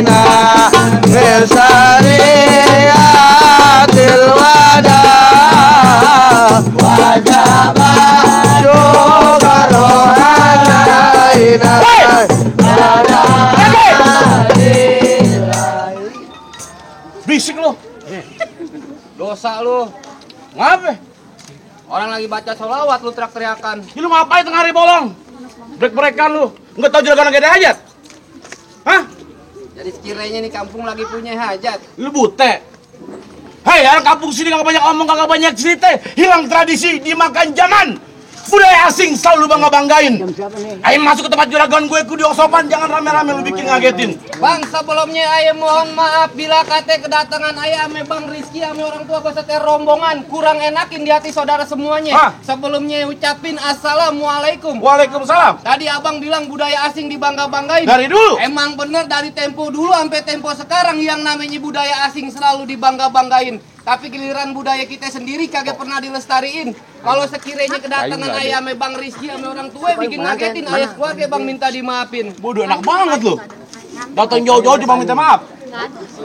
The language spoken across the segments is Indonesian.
alaina Besariatil wada Wajaba Syukaro alaina Bisik lu. Dosa lu. Ngapa? Orang lagi baca sholawat lu teriak-teriakan. Lu ngapain tengah hari bolong? Break-breakan lu. Enggak tahu juragan lagi ada hajat. Hah? Jadi sekiranya nih kampung lagi punya hajat. Lu bute. Hei, orang kampung sini kagak banyak omong, kagak banyak cerita. Hilang tradisi, dimakan zaman. Budaya asing selalu bangga-banggain. Ayo masuk ke tempat juragan gue, kudu sopan, jangan rame-rame lu bikin ngagetin. Bang, sebelumnya ayah mohon maaf bila kata kedatangan ayah ame Bang Rizky ame orang tua beserta rombongan kurang enakin di hati saudara semuanya. Hah? Sebelumnya ucapin assalamualaikum. Waalaikumsalam. Tadi abang bilang budaya asing dibangga-banggain. Dari dulu. Emang bener dari tempo dulu sampai tempo sekarang yang namanya budaya asing selalu dibangga-banggain. Tapi giliran budaya kita sendiri kagak pernah dilestariin. Kalau sekiranya kedatangan ayah ame Bang Rizky ame orang tua bikin ngagetin ayah keluarga Bang minta dimaafin. Bodoh enak banget lu. Datang jauh-jauh cuma minta maaf.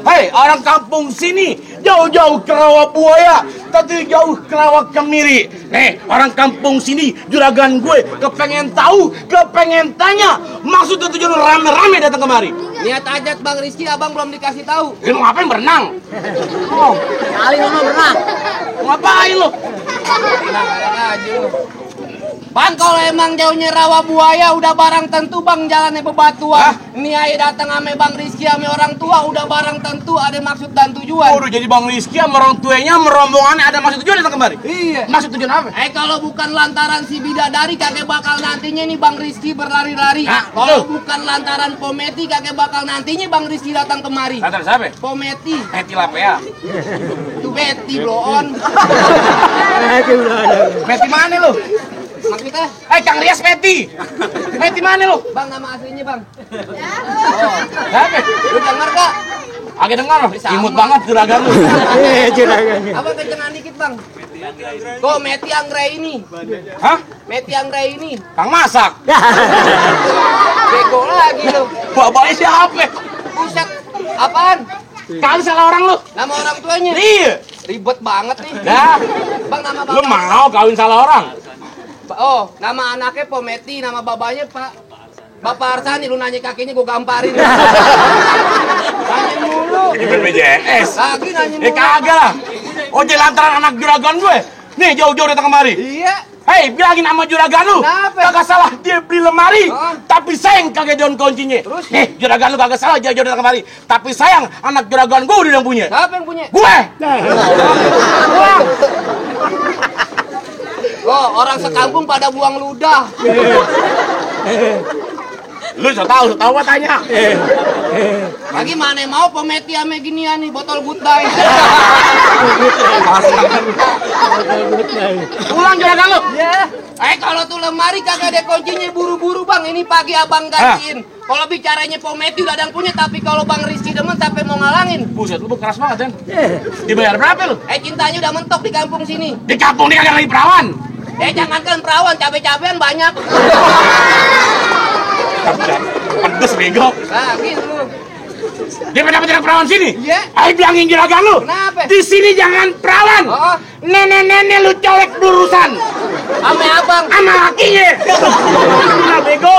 Hei, orang kampung sini jauh-jauh ke Rawa Buaya, tapi jauh ke Rawa Kemiri. Nih, orang kampung sini juragan gue kepengen tahu, kepengen tanya. Maksud dan tujuan rame-rame datang kemari. Niat hajat Bang Rizky abang belum dikasih tahu. Lu ngapain berenang? Oh, Kali ngomong berenang. ngapain lu? Tenang aja lu. Bang, kalau emang jauhnya Rawa Buaya udah barang tentu Bang jalannya bebatuan. Ini ayah datang ame Bang Rizky ame orang tua udah barang tentu ada maksud dan tujuan. Oh, udah jadi Bang Rizky sama orang tuanya, merombongannya ada maksud tujuan datang kemari. Iya. Maksud tujuan apa? Kalau bukan lantaran si bidadari kakek bakal nantinya nih Bang Rizky berlari-lari. Hah? Kalau Betul. bukan lantaran Pometi kakek bakal nantinya Bang Rizky datang kemari. Lantar siapa? Pometi. Heti Lapea. Itu Betty bloon. Meti mana lu? Maksudnya? Kang Rias Meti. Meti mana lu? Bang nama aslinya Bang. Siapa? Lu denger gak? Agak dengar loh, Sama. imut banget juragan lu. Apa kencengan dikit Bang? Kok Meti Anggra ini? Hah? Meti Anggra ini? Kang Masak. Bego lagi lu. Bapaknya siapa? Buset. Apaan? Kali salah orang lu. Nama orang tuanya? Iya. Ribet banget nih. Dah. Bang nama Lu bapak. mau kawin salah orang? Oh, nama anaknya Pometi, nama babanya Pak Bapak Arsani, lu nanya kakinya gue gamparin. Nanya mulu. Ini BPJS. Lagi nanya mulu. Kagak lah. Oh, jadi lantaran anak juragan gue. Nih, jauh-jauh datang kemari. Iya. Hei, bilangin sama juragan lu. Kenapa? Kagak salah dia beli lemari. Oh. Tapi sayang kagak daun kuncinya. Terus? Nih, juragan lu kagak salah jauh-jauh datang kemari. Tapi sayang anak juragan gue udah yang punya. Siapa yang punya? Gue. Oh, orang sekampung pada buang ludah. Lu so tau apa tanya. Lagi mana mau Pometi ame ginian nih, botol good day. Pulang juragan lu. Ya. Kalau tuh lemari kagak ada kuncinya buru-buru Bang, ini pagi abang gantiin. Kalau bicaranya Pometi udah ada yang punya, tapi kalau Bang Rizky demen sampai mau ngalangin. Buset, lu keras banget, Den. Dibayar berapa lu? Cintanya udah mentok di kampung sini. Di kampung ini kagak lagi perawan. Jangankan perawan, cabe-cabean banyak. Pedes bego. Lagi lu. Dia dapat perawan sini? Iya. Ayo bilangin juragan lu. Kenapa? Di sini jangan perawan. Oh. Nenek-nenek lu colek durusan. Ame abang. Sama lakinya. Nah, bego.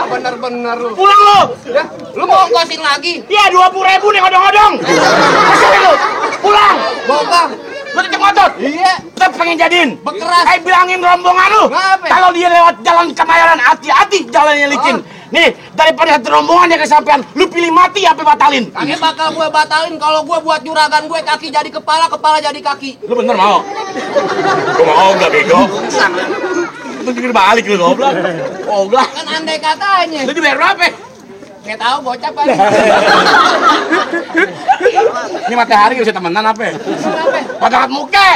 Bener-bener lu. Pulang lu. Ya, lu mau ongkosin lagi? Iya, 20.000 nih odong-odong. Kasih lu. Pulang. Bokah. Lu cecek motor. Iya. Tetap pengen jadiin. Bekeras. Ayo bilangin rombongan lu. Kenapa? Kalau dia lewat jalan Kemayoran, hati-hati jalannya licin. Nih, daripada satu rombongan yang kesampean, lu pilih mati apa batalin? Kagak bakal gue batalin kalau gue buat juragan gue kaki jadi kepala, kepala jadi kaki. Lu bener mau? Gua mau enggak bego. Lu pikir balik lu goblok. Goblok. Kan andai katanya. Lu dibayar berapa? Nggak tahu bocah kan. Ini matahari gak bisa temenan apa? Kenapa? Patah muka.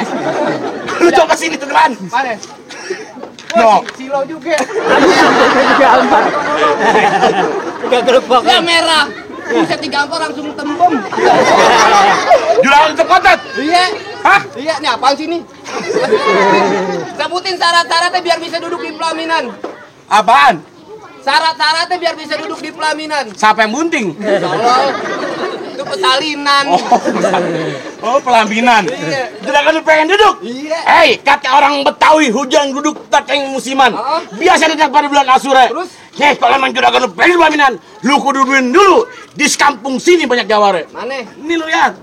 Lu coba sini tuh depan. Mana? No. Silo juga. Ya merah. Bisa digampar langsung tembem. Juragan terkotot. Iya. Hah? Iya, nih apaan sih nih? Sebutin syarat-syaratnya biar bisa duduk di pelaminan. Apaan? Syarat-syaratnya biar bisa duduk di pelaminan. Siapa yang bunting? Tolong. Persalinan. Oh, pelaminan. Juragan lu pengen duduk? Iya. Hei, kata orang Betawi, hujan duduk tak yang musiman. Biasa datang pada bulan Asura. Terus? Nih, kalau emang juragan lu pengen pelaminan, lu kududuin dulu. Di kampung sini banyak jawara. Mana? Ini lu lihat.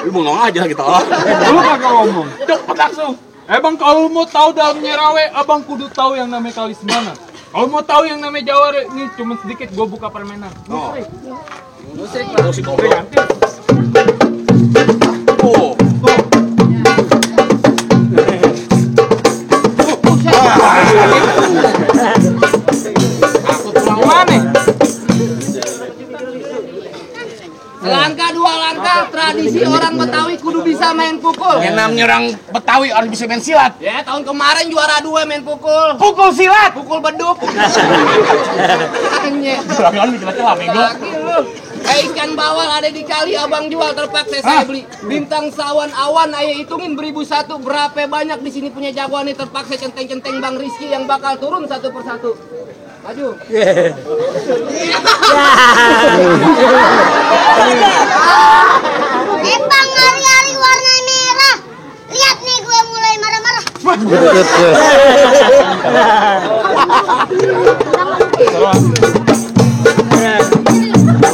Lu bengong aja kita. Lu kagak ngomong. Cepet langsung. Bang, kalau mau tahu dalamnya rawe, abang kudu tahu yang namanya kali semana. Kalau mau tahu yang namanya jawara, nih cuma sedikit gua buka permainan. Musik goblok. Oh. Aku pulang mana? Langkah dua langkah, tradisi orang Betawi kudu bisa main pukul. Yang namanya orang Betawi harus bisa main silat. Ya, tahun kemarin juara 2 main pukul. Pukul silat. Pukul beduk. Hanya. Juragan lu celah bego. Lagi lu. Ikan bawal ada di kali abang jual terpaksa saya beli. Bintang sawan awan ayo hitungin beribu satu berapa banyak di sini punya jagoan nih terpaksa centeng-centeng Bang Rizky yang bakal turun satu persatu. Maju. Bang hari-hari warna merah. Lihat nih gue mulai marah-marah.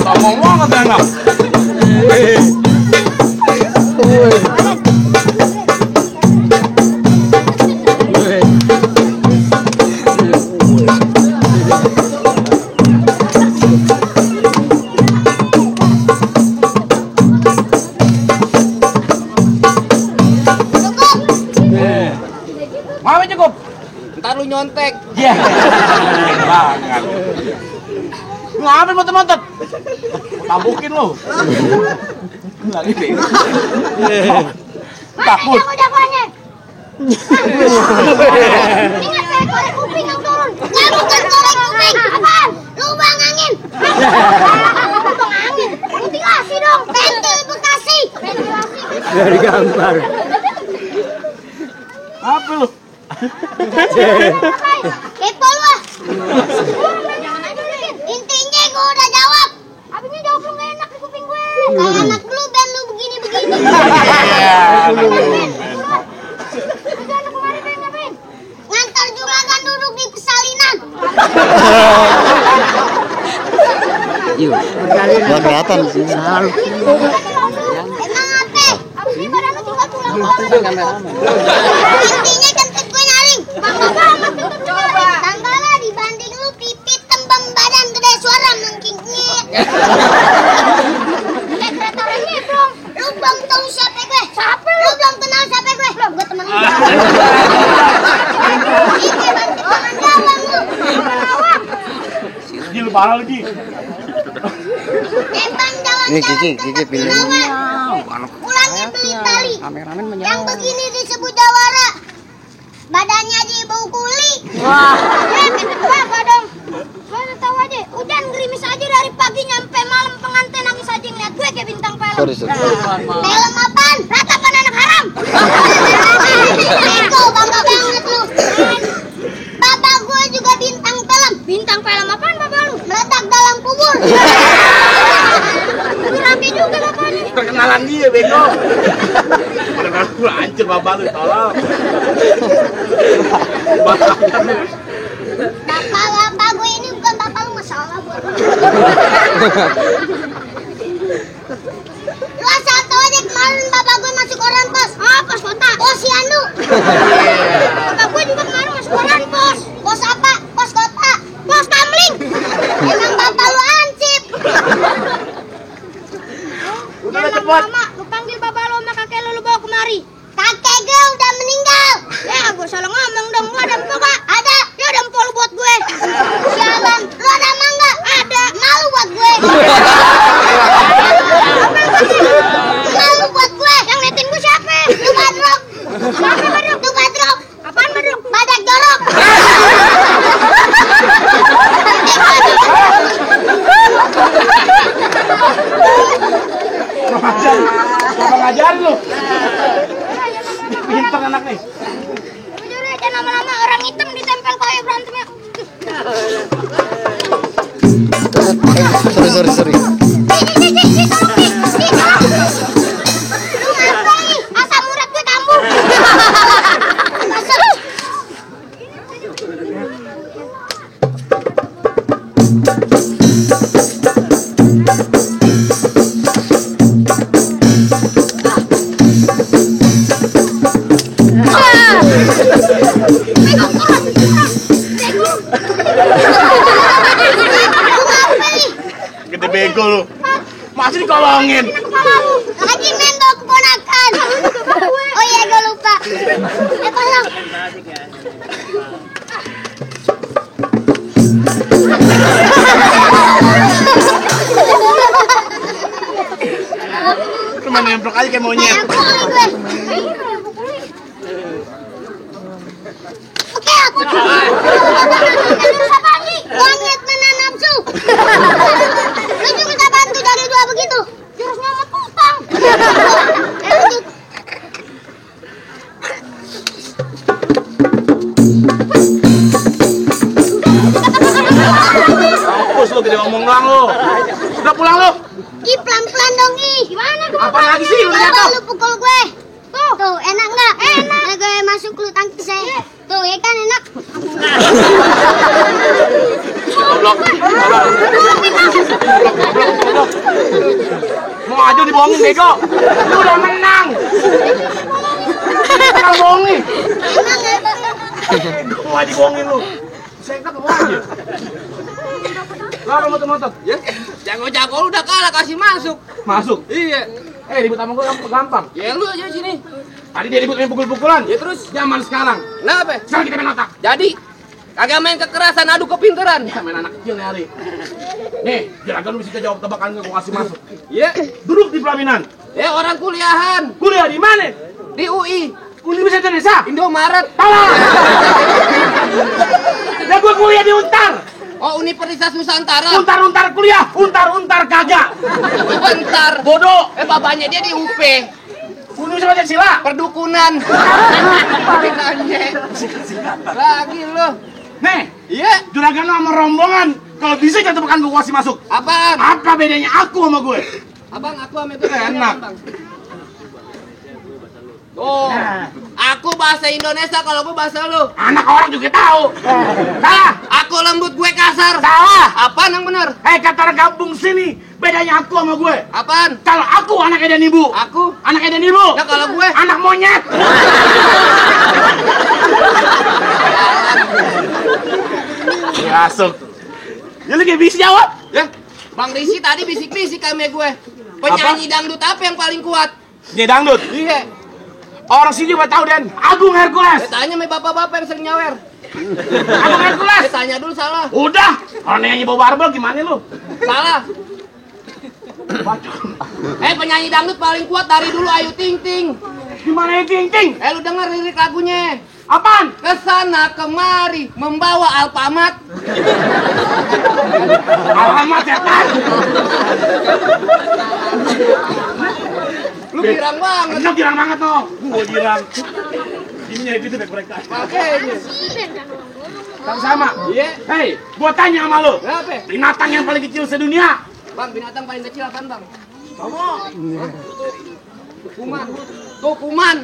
Ngomong banget enak. Mami cukup. Ntar lu nyontek. Iya. Banget. Ngapain motot-motot? Tabukin lu. Lagi deh. Takut. Mana jagoannya? Ingat saya korek kuping yang turun. Ya bukan korek kuping. Apaan? Lubang angin. Lubang angin. Ventilasi dong. Ventil Bekasi. Ventilasi. Dari gambar. Apa lu? Kepo lu ah. Intinya gue udah jawab. Abisnya jawab lu gak enak di kuping gue. Kayak anak lu dan lu begini-begini. Ngantar juragan duduk di persalinan. Gak kelihatan sih. Emang apa? Abisnya badan lu tinggal tulang. Intinya kentut gue nyaring. Bangga banget kentut gue nyaring. Tanggalnya dibanding lu pipit tembem badan gede suara mengkingkit. Kereta remnya belum. Lu belum tahu siapa gue. Siapa lu? Lu belum kenal siapa gue. Belum, gue temen lu. Ini bantu tangan gawang lu. Gawang. Gila parah lagi. Emang jangan Nih, Kiki pilih. Pulangnya beli tali. Yang begini disebut jawara. Badannya aja bau kuli. Wah. Ya, kata apa dong? Mana tahu aja. Hujan gerimis aja dari pagi nyampe malam pengantin nangis aja ngeliat gue kayak bintang film. Sorry. Film apaan? Ratapan anak haram. Eko bangga banget lu. Bapak gue juga bintang film. Bintang film apaan bapak lu? Meledak dalam kubur. Rapi juga bapaknya. Perkenalan dia bego. Perkenalan gue hancur bapak lu tolong. Bapak gue ini bukan bapak lu masalah buat lu. Lu asal tau aja kemarin bapak gue masuk koran pos. Oh pos kota. Posyandu. Bapak gue juga kemarin masuk koran pos. Pos apa? Pos kota. Pos Tamling. Emang bapak lu ansip. Jangan lama-lama, lu panggil bapak lu sama kakek lu bawa kemari. Kakek gue udah meninggal. Ya, gue salah ngomong dong. Lu ada empol gak? Ada. Ya ada empol buat gue. Sialan. Lu ada mangga? Ada. Malu buat gue. Malu buat gue. Yang netin gue siapa? Lu Badrok. Siapa Badrok? Lu Badrok. Apaan Badrok? Badak jorok. Coba ngajarin lu. Pintar anak nih. Jujur aja lama-lama orang hitam ditempel kayak berantemnya. Sorry. Gede bego lu. Masih dikolongin. Lagi main bawa keponakan. Oh iya, gue lupa. Tolong. Lu main nemplok aja kayak monyet. Kayak kuli gue. Oke, aku siapa nih? Monyet mana nafsu? Lu juga bisa bantu dari dua begitu. Jurusnya sama tumpang. Lanjut. Mampus lu, gede ngomong doang lu. Udah pulang lu. Ih, pelan-pelan dong, ih. Gimana gue? Apa lagi sih? Udah Coba jatuh. lu pukul gue. Tuh, enak nggak? Enak. Nah, gue masuk lu tangkis saya. Tuh, ya kan enak. Goblok. Mau maju dibohongin bego. Lu udah menang. Jangan bohongin. Emang ya? Gua dibohongin lu. Sengkat lu aja. Lah motor-motor. Ya. Jago-jago lu udah kalah, kasih masuk. Masuk. Iya. Ribut sama gua gampang. Ya lu aja sini. Tadi dia ribut main pukul-pukulan. Ya terus Zaman sekarang. kenapa? Sekarang kita main otak. Jadi kagak main kekerasan, adu kepinteran. Ya main anak kecil nih hari. Nih, juragan lu bisa jawab tebakan gua kasih masuk. Iya. Duduk di pelaminan. Ya orang kuliahan Kuliah di mana? di UI, Universitas Indonesia. Indomaret. Salah. Ya gua kuliah di Untar. Oh, Universitas Nusantara. Untar kuliah. Untar kagak. Bentar. Bodoh. Bapaknya dia di UP. Universitas Pancasila. Perdukunan. Nanya. Lagi lu. Nih, Iya. juragan lu sama rombongan. Kalau bisa jangan tebakan gua kasih masuk. Apaan? Apa bedanya aku sama gue? Abang, aku sama gue Enak. Bang. Tuh, aku bahasa Indonesia, kalau gue bahasa lu. Anak orang juga tahu. Salah. Aku lembut, gue kasar. Salah. Apaan yang benar? Kata orang kampung sini, bedanya aku sama gue. Apaan? Kalau aku anaknya dan ibu. Aku? Anaknya dan ibu. Ya kalau gue? Anak monyet. Masuk. Ya lu kayak bisa jawab. Ya, Bang Risi tadi bisik-bisik sama gue. Penyanyi dangdut apa yang paling kuat? Ini dangdut. Iya. Orang sini juga tahu Den. Agung Hercules. Tanya sama bapak-bapak yang sering nyawer. Agung Hercules. Tanya dulu salah. Udah. Orang nyanyi bawa barbel gimana lu? Salah. Penyanyi dangdut paling kuat dari dulu Ayu Ting Ting. Gimana ya Ting Ting? Lu denger lirik lagunya. Apaan? Kesana kemari membawa Alfamart. Alamat setan. Lu girang banget. Enak girang banget no. Gua girang. Ini nyari itu mereka. Makanya. Sama. Iya. Hei, gua tanya sama lu. Kenapa? Binatang yang paling kecil sedunia. Bang, binatang paling kecil apaan, Bang? Kamu. Kuman. Tuh kuman.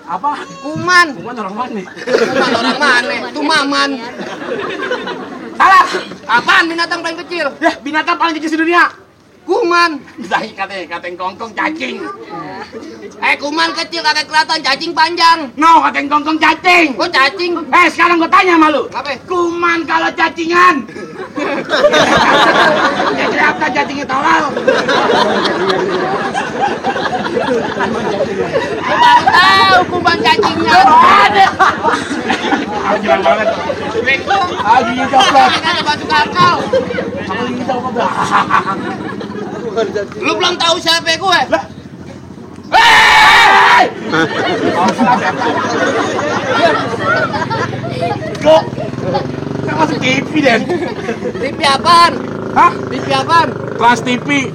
Apa? Kuman. Kuman orang mana? Kuman orang mana? Tuh maman. Salah. Apaan binatang paling kecil? Ya, binatang paling kecil sedunia. Kuman. Kateng kongkong cacing. Kuman kecil kagak kelihatan, cacing panjang. No, kateng kongkong cacing. Kok cacing? Sekarang gua tanya sama lu. Apa? Kuman kalau cacingan. Ya kenapa cacingnya tolol? Lu baru tahu kuman cacingnya. Ada. Girang banget. Gigi coplok. Ada batu kakao. Gigi coplok. Lu belum tahu siapa gue? Hei! Kok? Kan masuk TV, Den. TV apaan? Hah? TV apaan? Trans TV.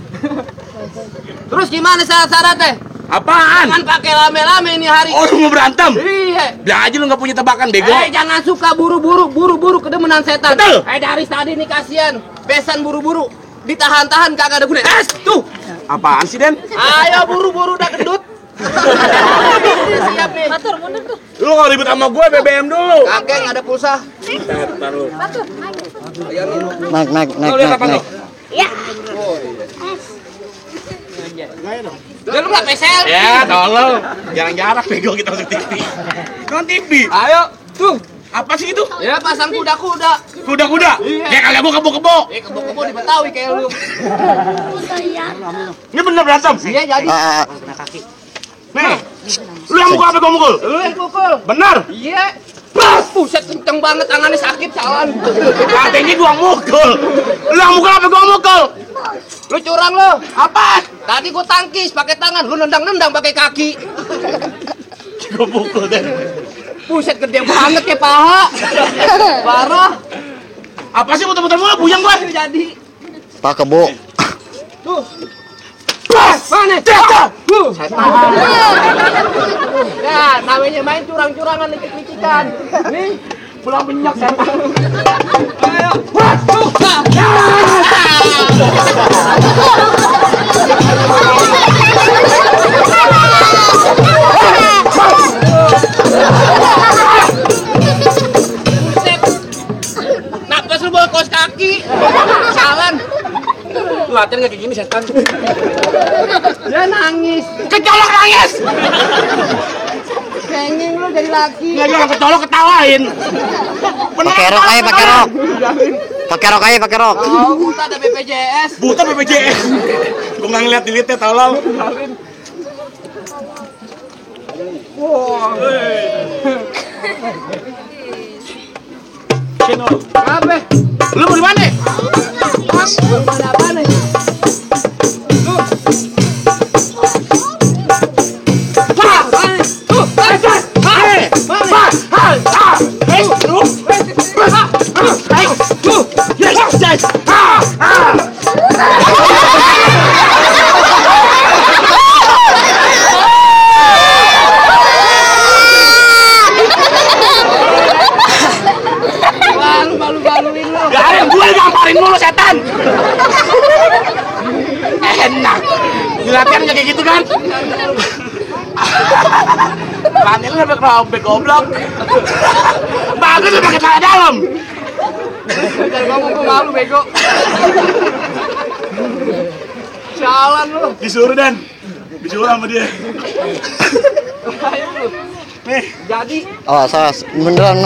Terus gimana syarat-syaratnya? Apaan? Jangan pakai lame-lame ini hari. Oh, lu mau berantem? Iya. Bilang aja lu nggak punya tebakan, bego. Jangan suka buru-buru kedemenan setan. Betul. Dari tadi nih kasihan. Besan buru-buru. Ditahan-tahan kagak ada guna. Tuh. Apaan sih, Den? Ayo buru-buru udah gendut. Siap nih. Atur mundur tuh. Lu nggak ribut sama gue, BBM dulu. Kagak nggak ada pulsa. Taruh. Naik. Lu lihat apa tuh? Ya. Udah lu nggak pesel? Ya, tolong. Jarang-jarang bego kita masuk TV. Nonton TV. Ayo, tuh. Apa sih itu? Ya pasang kuda-kuda. Kuda-kuda. Kayak kalian mau kebo-kebo. Kebo-kebo di Betawi kayak lu. Ini bener berantem. Iya jadi. Nih. Lu yang mukul apa gua mukul? Lu yang pukul. Bener. Iya. Bas, buset kenceng banget tangannya sakit salah. Katanya gua mukul. Lu yang mukul apa gua mukul? Lu curang lu. Apa? Tadi gua tangkis pakai tangan, lu nendang-nendang pakai kaki. Gua mukul deh. Buset gede banget ya paha. Parah. Apa sih muter-muter mulu buyang gua? Jadi. Pak Kebo. Tuh. Bas, mana? Ya, namanya main curang-curangan licik-licikan. Nih, pulang minyak setan. Ayo. Napas lu bawa kaos kaki. Jalan. Latihan kayak gini setan. Dia nangis. Kecolok nangis. Kenging lu jadi laki. Nggak jangan kecolok ketawain. Pakai rok aja, pakai rok. Pakai rok. Oh, buta ada BPJS. Buta BPJS. Gua nggak ngeliat delete-nya tolong. Apa? Lu mau di mana? Ada apa nih? Malu-maluin lu. Gak ada gue gamparin mulu setan. Enak. Di latihan kayak gitu kan? Panil lu sampai kerobek goblok. Bagus lu pakai celana dalam. Jangan ngomong gua malu bego. Jalan lu. Disuruh Dan. Disuruh sama dia. Ayo lu. Nih. Jadi Oh, salah. Beneran.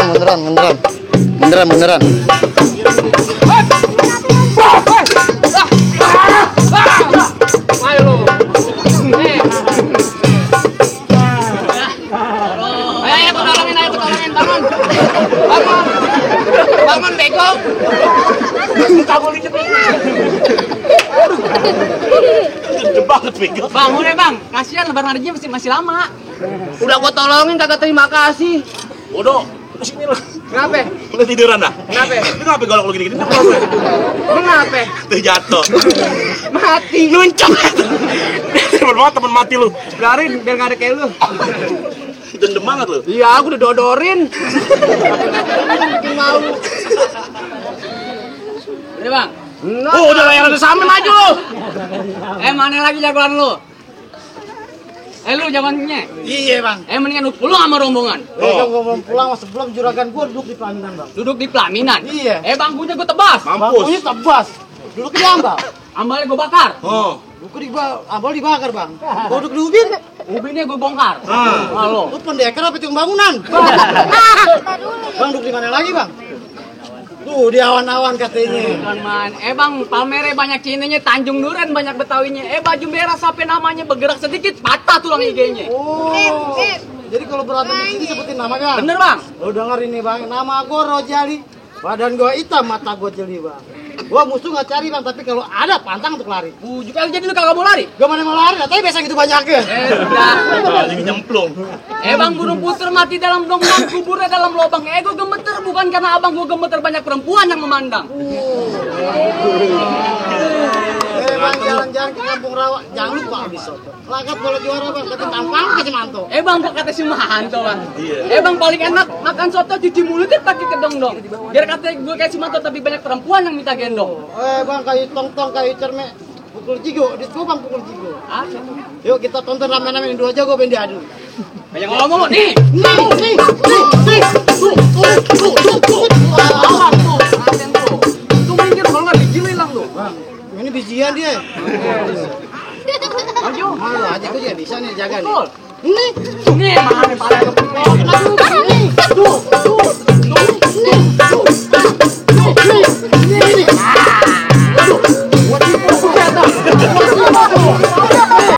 ayo lu. Nih. Ayo tolongin bangun. Bangun bego. Kabur dikit. Gede banget bego. Bangun ya bang, kasihan lebaran harinya masih lama. Udah gua tolongin kagak terima kasih. Bodoh. Sini lu. Kenapa? Udah tiduran dah. Kenapa? Itu kenapa golok lu gini-gini? Kenapa? Tuh jatuh. Mati. Luncang. Temen mati lu. Biarin biar gak ada kayak lu. Dendam banget lu. Iya, aku udah dodorin. Bikin malu. Ini bang. Oh, udah layaran sama maju lu. Mana lagi jagoan lu? Lu jagoannya? Iya, Bang. Mendingan lu pulang sama rombongan. Gua belum pulang, sebelum juragan gua duduk di pelaminan, Bang. Duduk di pelaminan? Iya. Bangkunya gua tebas. Bangkunya tebas. Duduk di ambal. Ambalnya gua bakar. Oh. Ambal dibakar, Bang. Gua duduk di ubin. Ubinnya gua bongkar. Lu pendekar apa tukang bangunan? Bang, duduk di mana lagi, Bang? Tuh, di awan-awan katanya. Bukan man. Bang, Palmere banyak Cinanya, Tanjung Duren banyak Betawinya. Baju merah sampai namanya bergerak sedikit patah tulang IG-nya. Oh. Jadi kalau berantem di sini sebutin nama, Bang. Bener, Bang? Lu denger ini, Bang. Nama gua Rojali. Badan gua hitam, mata gua jeli, Bang. Gua musuh nggak cari, Bang, tapi kalau ada pantang untuk lari. Bujuk aja jadi lu kagak mau lari. Gua mana mau lari, tapi biasa gitu banyaknya. Udah. Lagi nyemplung. Bang, burung puter mati dalam dongeng, kuburnya dalam lubang. Gua gemeter bukan karena abang gua gemeter banyak perempuan yang memandang. Bang, jalan-jalan ke Kampung Rawa, jangan lupa habis soto. Lagat bola juara, Bang, tapi tampang kasih manto. Bang, gua kata si Mahanto, Bang. Bang, paling enak makan soto cuci mulutnya pakai kedong-dong. Biar kata gua kayak si Manto tapi banyak perempuan yang minta gendong. Bang, kayu tong-tong, kayu cermek, pukul jigo, di situ Bang pukul jigo. Yuk kita tonton rame-rame dua jago ben diadu. Banyak ngomong lu, nih. Nih. Tuh. Awan tuh. Aten tuh. kalian dia. Malu aja kau jadi sana jaga nih. Ini. Ini mana pada. Tuh.